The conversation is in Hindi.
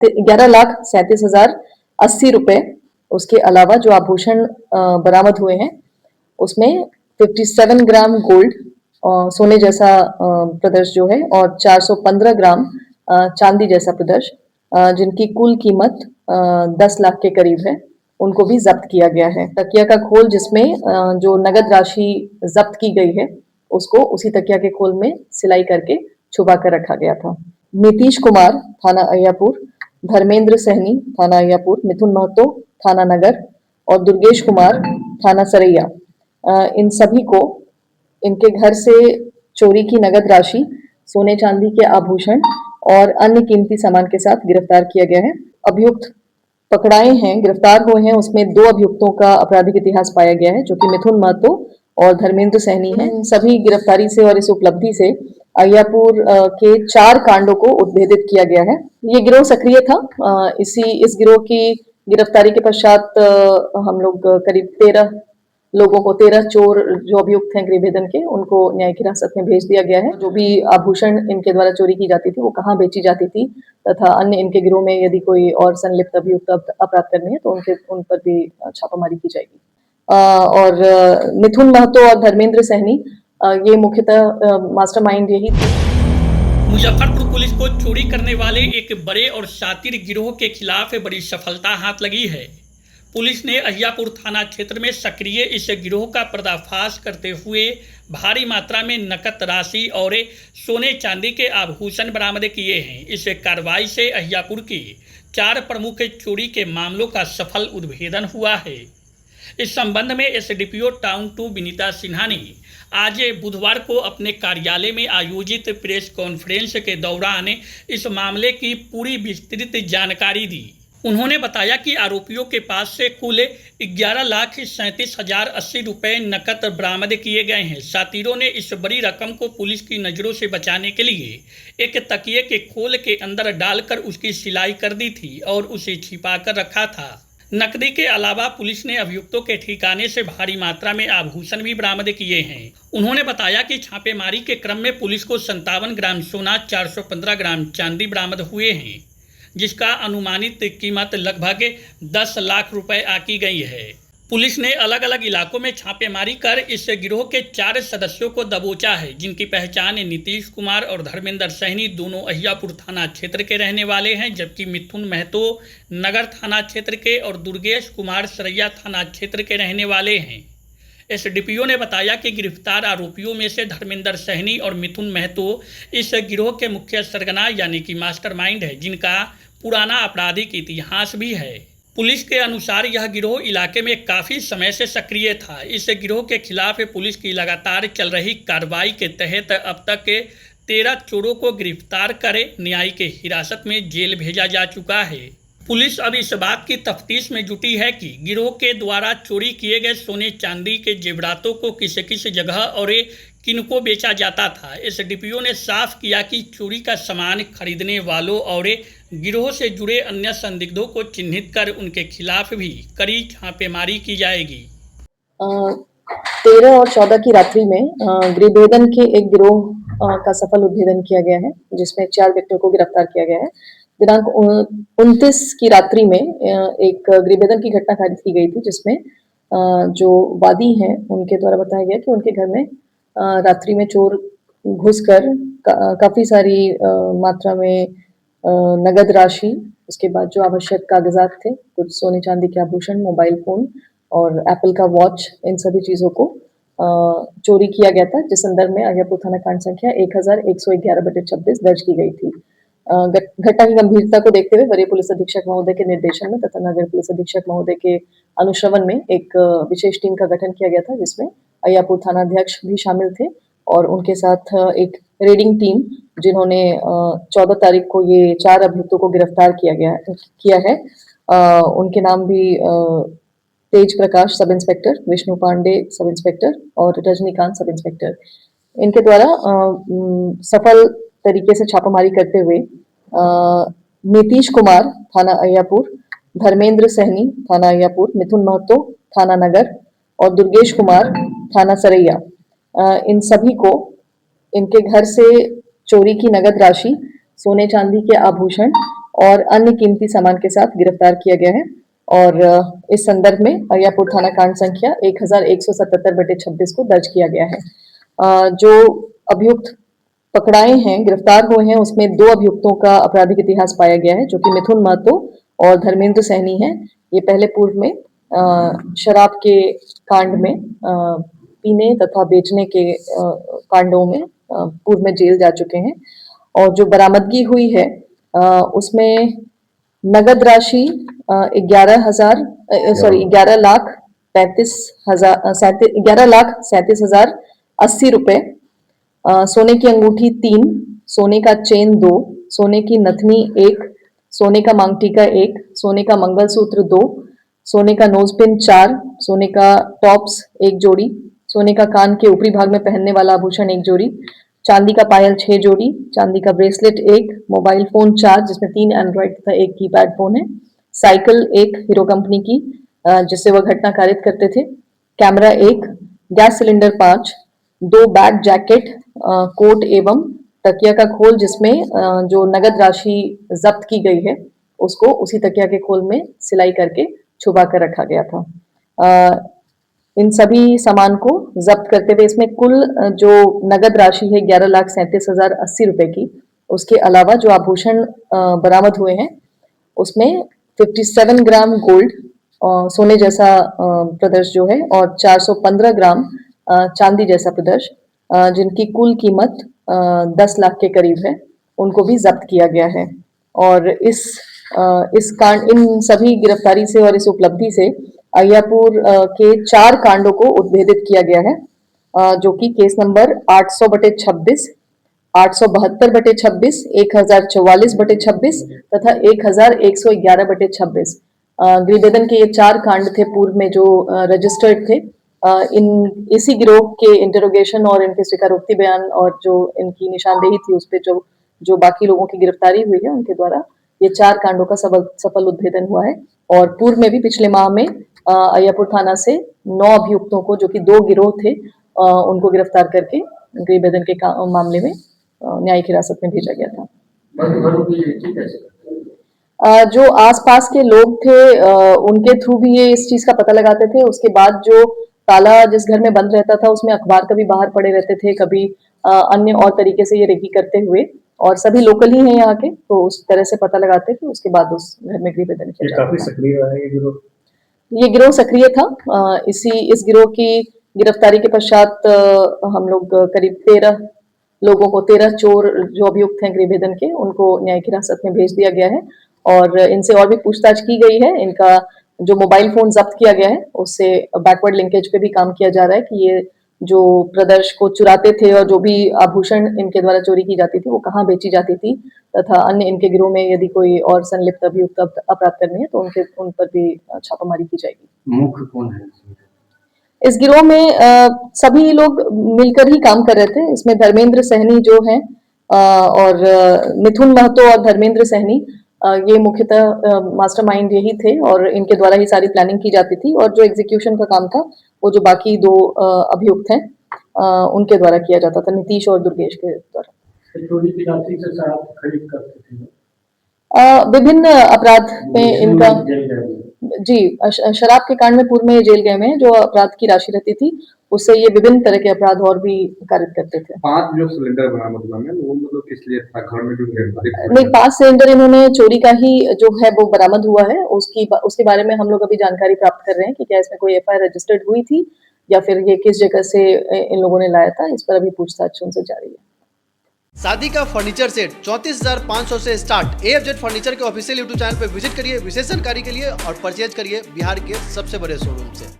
11,37,080 रुपए। उसके अलावा जो आभूषण बरामद हुए हैं उसमें 57 ग्राम गोल्ड सोने जैसा प्रदर्श जो है और 415 ग्राम चांदी जैसा प्रदर्श जिनकी कुल कीमत 10 लाख के करीब है, उनको भी जब्त किया गया है। तकिया का खोल जिसमें जो नगद राशि जब्त की गई है उसको उसी तकिया के खोल में सिलाई करके छुपा कर रखा गया था। नीतीश कुमार थाना अहियापुर, धर्मेंद्र सहनी थाना अहियापुर, मिथुन महतो थाना नगर और दुर्गेश कुमार थाना सरैया, इन सभी को इनके घर से चोरी की नगद राशि, सोने चांदी के आभूषण और अन्य कीमती सामान के साथ गिरफ्तार किया गया है। अभियुक्त पकड़ाए हैं, गिरफ्तार हुए हैं, उसमें 2 अभियुक्तों का आपराधिक इतिहास पाया गया है जो कि मिथुन महतो और धर्मेंद्र सहनी है। सभी गिरफ्तारी से और इस उपलब्धि से अहियापुर के 4 कांडों को उद्भेदित किया गया है। ये गिरोह सक्रिय था। इस गिरोह की गिरफ्तारी के पश्चात हम लोग करीब 13 चोर जो अभियुक्त हैं गृहभेदन के, उनको न्यायिक हिरासत में भेज दिया गया है। जो भी आभूषण इनके द्वारा चोरी की जाती थी वो कहाँ बेची जाती थी तथा अन्य इनके गिरोह में यदि कोई और संलिप्त अभियुक्त अपराध करनी है तो उन पर भी छापामारी की जाएगी। और मिथुन महतो और धर्मेंद्र सहनी ये मुख्यतः मास्टरमाइंड यही थे। मुजफ्फरपुर पुलिस को चोरी करने वाले एक बड़े और शातिर गिरोह के खिलाफ बड़ी सफलता हाथ लगी है। पुलिस ने अहियापुर थाना क्षेत्र में सक्रिय इस गिरोह का पर्दाफाश करते हुए भारी मात्रा में नकद राशि और सोने चांदी के आभूषण बरामद किए हैं। इस कार्रवाई से अहियापुर की 4 प्रमुख चोरी के मामलों का सफल उद्भेदन हुआ है। इस संबंध में एसडीपीओ टाउन 2 विनीता सिन्हा ने आज बुधवार को अपने कार्यालय में आयोजित प्रेस कॉन्फ्रेंस के दौरान इस मामले की पूरी विस्तृत जानकारी दी। उन्होंने बताया कि आरोपियों के पास से कुल 11,37,080 रुपए नकद बरामद किए गए हैं। शातिरों ने इस बड़ी रकम को पुलिस की नज़रों से बचाने के लिए एक तकिए के खोल के अंदर डालकर उसकी सिलाई कर दी थी और उसे छिपा कर रखा था। नकदी के अलावा पुलिस ने अभियुक्तों के ठिकाने से भारी मात्रा में आभूषण भी बरामद किए हैं। उन्होंने बताया कि छापेमारी के क्रम में पुलिस को 57 ग्राम सोना, 415 ग्राम चांदी बरामद हुए हैं, जिसका अनुमानित कीमत लगभग 10 लाख रुपए आकी गई है। पुलिस ने अलग अलग इलाकों में छापेमारी कर इस गिरोह के 4 सदस्यों को दबोचा है, जिनकी पहचान नीतीश कुमार और धर्मेंद्र सहनी दोनों अहियापुर थाना क्षेत्र के रहने वाले हैं, जबकि मिथुन महतो नगर थाना क्षेत्र के और दुर्गेश कुमार सरैया थाना क्षेत्र के रहने वाले हैं। एसडीपीओ ने बताया कि गिरफ्तार आरोपियों में से धर्मेंद्र सहनी और मिथुन महतो इस गिरोह के मुख्य सरगना यानी कि मास्टरमाइंड है, जिनका पुराना आपराधिक इतिहास भी है। पुलिस के अनुसार यह गिरोह इलाके में काफ़ी समय से सक्रिय था। इस गिरोह के खिलाफ पुलिस की लगातार चल रही कार्रवाई के तहत अब तक 13 चोरों को गिरफ्तार कर न्यायिक हिरासत में जेल भेजा जा चुका है। पुलिस अब इस बात की तफ्तीश में जुटी है कि गिरोह के द्वारा चोरी किए गए सोने चांदी के जेवरातों को किस किस जगह और किनको बेचा जाता था। एसडीपीओ ने साफ किया कि चोरी का सामान खरीदने वालों और गिरोह से जुड़े अन्य संदिग्धों को चिन्हित कर उनके खिलाफ भी कड़ी छापेमारी की जाएगी। 13 और 14 की रात्रि में गृहभेदन के एक गिरोह का सफल उद्भेदन किया गया है, जिसमें 4 व्यक्तियों को गिरफ्तार किया गया है। दिनांक 29 की रात्रि में एक गृहभेदन की घटना खारिज की गई थी, जिसमें जो वादी हैं उनके द्वारा बताया गया कि उनके घर में रात्रि में चोर घुसकर काफ़ी सारी मात्रा में नगद राशि, उसके बाद जो आवश्यक कागजात थे, कुछ सोने चांदी के आभूषण, मोबाइल फ़ोन और एप्पल का वॉच, इन सभी चीज़ों को चोरी किया गया था, जिस संदर्भ में अहियापुर थाना कांड संख्या 1111/26 दर्ज की गई थी। घटना की गंभीरता को देखते हुए वरीय पुलिस अधीक्षक महोदय के निर्देशन में तथा नगर पुलिस अधीक्षक महोदय के अनुश्रवण में एक विशेष टीम का गठन किया गया था, जिसमें अहियापुर थानाध्यक्ष भी शामिल थे और उनके साथ एक रेडिंग टीम, जिन्होंने 14 तारीख को ये 4 अभियुक्तों को गिरफ्तार किया है। उनके नाम भी तेज प्रकाश sub inspector, Vishnu Pandey sub inspector और रजनीकांत सब इंस्पेक्टर। इनके द्वारा सफल तरीके से छापामारी करते हुए नीतीश कुमार थाना अहियापुर, धर्मेंद्र सहनी थाना अहियापुर, मिथुन महतो थाना नगर और दुर्गेश कुमार थाना सरैया, इन सभी को इनके घर से चोरी की नगद राशि, सोने चांदी के आभूषण और अन्य कीमती सामान के साथ गिरफ्तार किया गया है। और इस संदर्भ में अय्यापुर थाना कांड संख्या 1177/26 को दर्ज किया गया है। जो अभियुक्त पकड़ाए हैं, गिरफ्तार हुए हैं, उसमें 2 अभियुक्तों का आपराधिक इतिहास पाया गया है, जो कि मिथुन महतो और धर्मेंद्र सैनी हैं। ये पहले पूर्व में शराब के कांड में पीने तथा बेचने के कांडों में पूर्व में जेल जा चुके हैं। और जो बरामदगी हुई है उसमें नगद राशि 11,37,080 रुपए, सोने की अंगूठी 3, सोने का चेन 2, सोने की नथनी 1, सोने का मांगटीका 1, सोने का मंगलसूत्र 2, सोने का नोजपिन 4, सोने का टॉप्स 1 जोड़ी, सोने का कान के ऊपरी भाग में पहनने वाला आभूषण 1 जोड़ी, चांदी का पायल 6 जोड़ी, चांदी का ब्रेसलेट 1, मोबाइल फोन 4 जिसमें 3 एंड्रॉइड तथा 1 कीपैड फोन है, साइकिल 1 हीरो कंपनी की जिससे वह घटना कारित करते थे, camera 1, gas cylinder 5, 2 bag jacket, coat एवं तकिया का खोल जिसमें जो नगद राशि जब्त की गई है उसको उसी तकिया के खोल में सिलाई करके छुपा कर रखा गया था। इन सभी सामान को जब्त करते हुए इसमें कुल जो नगद राशि है 11,37,080 रुपए की, उसके अलावा जो आभूषण बरामद हुए हैं उसमें 57 ग्राम गोल्ड सोने जैसा प्रदर्श जो है और 415 ग्राम चांदी जैसा प्रदर्श जिनकी कुल कीमत 10 लाख के करीब है, उनको भी जब्त किया गया है। और इस कांड इन सभी गिरफ्तारी से और इस उपलब्धि से अय्यापुर के 4 कांडों को उद्भेदित किया गया है, जो कि केस नंबर 800/26, 872/26, 1044/26 तथा 1111/26। गृहबेदन के ये 4 कांड थे पूर्व में जो रजिस्टर्ड थे। इसी गिरोह के इंटरोगेशन और इनके स्वीकारोक्ति बयान और जो इनकी निशानदेही थी उस पे जो बाकी लोगों की गिरफ्तारी हुई है उनके द्वारा ये 4 कांडों का सफल उद्भेदन हुआ है। और पूर्व में भी पिछले माह में अय्यापुर थाना से 9 अभियुक्तों को जो कि 2 गिरोह थे उनको गिरफ्तार करके गृहबेदन के मामले में न्यायिक हिरासत में भेजा गया था। जो आसपास के लोग थे उनके थ्रू भी ये इस चीज का पता लगाते थे। उसके बाद जो ताला जिस घर में बंद रहता था उसमें अखबार कभी बाहर पड़े रहते थे, कभी अन्य और तरीके से ये रेकी करते हुए, और सभी लोकल ही हैं यहाँ के, तो उस तरह से पता लगाते थे। उसके बाद उस घर में गृहबेदन किया जाता था। काफी सक्रिय रहा है ये गिरोह। ये गिरोह सक्रिय था। इस गिरोह की गिरफ्तारी के पश्चात हम लोग करीब 13 लोगों को, 13 चोर जो अभियुक्त हैं गृहबेदन के, उनको न्यायिक हिरासत में भेज दिया गया है और इनसे और भी पूछताछ की गई है। इनका जो मोबाइल फोन जब्त किया गया है उससे बैकवर्ड लिंकेज पे भी काम किया जा रहा है कि ये जो प्रदर्श को चुराते थे और जो भी आभूषण इनके द्वारा चोरी की जाती थी वो कहाँ बेची जाती थी, तथा अन्य इनके गिरोह में यदि कोई और संलिप्त अभियुक्त अपराध कर्मी है तो उन पर भी छापामारी की जाएगी। मुख्य कौन है इस गिरोह में सभी लोग मिलकर ही काम कर रहे थे। इसमें धर्मेंद्र सैनी जो है और मिथुन महतो और धर्मेंद्र सैनी ये मुख्यतः मास्टरमाइंड यही थे और इनके द्वारा ही सारी प्लानिंग की जाती थी। और जो एग्जीक्यूशन का काम था वो जो बाकी 2 अभियुक्त हैं उनके द्वारा किया जाता था, नीतीश और दुर्गेश के द्वारा। चोरी की राशि से शराब खरीद करते थे विभिन्न अपराध में इनका जी शराब के कांड में पूर्व में जेल गए हैं। जो अपराध की राशि रहती थी उससे ये विभिन्न तरह के अपराध और भी कारित करते थे। 5 जो सिलेंडर बरामद हुआ है वो मतलब किस लिए था? घर में जो नहीं, 5 सिलेंडर इन्होंने चोरी का ही जो है वो बरामद हुआ है। उसके बारे में हम लोग अभी जानकारी प्राप्त कर रहे हैं कि क्या इसमें कोई FIR रजिस्टर्ड हुई थी या फिर ये किस जगह से इन लोगों ने लाया था, इस पर अभी पूछताछ उनसे जारी है। शादी का फर्नीचर सेट 34,500 से स्टार्ट। AFZ फर्नीचर के ऑफिशियल YouTube चैनल पर विजिट करिए विशेष जानकारी के लिए और परचेज करिए बिहार के सबसे बड़े शोरूम से।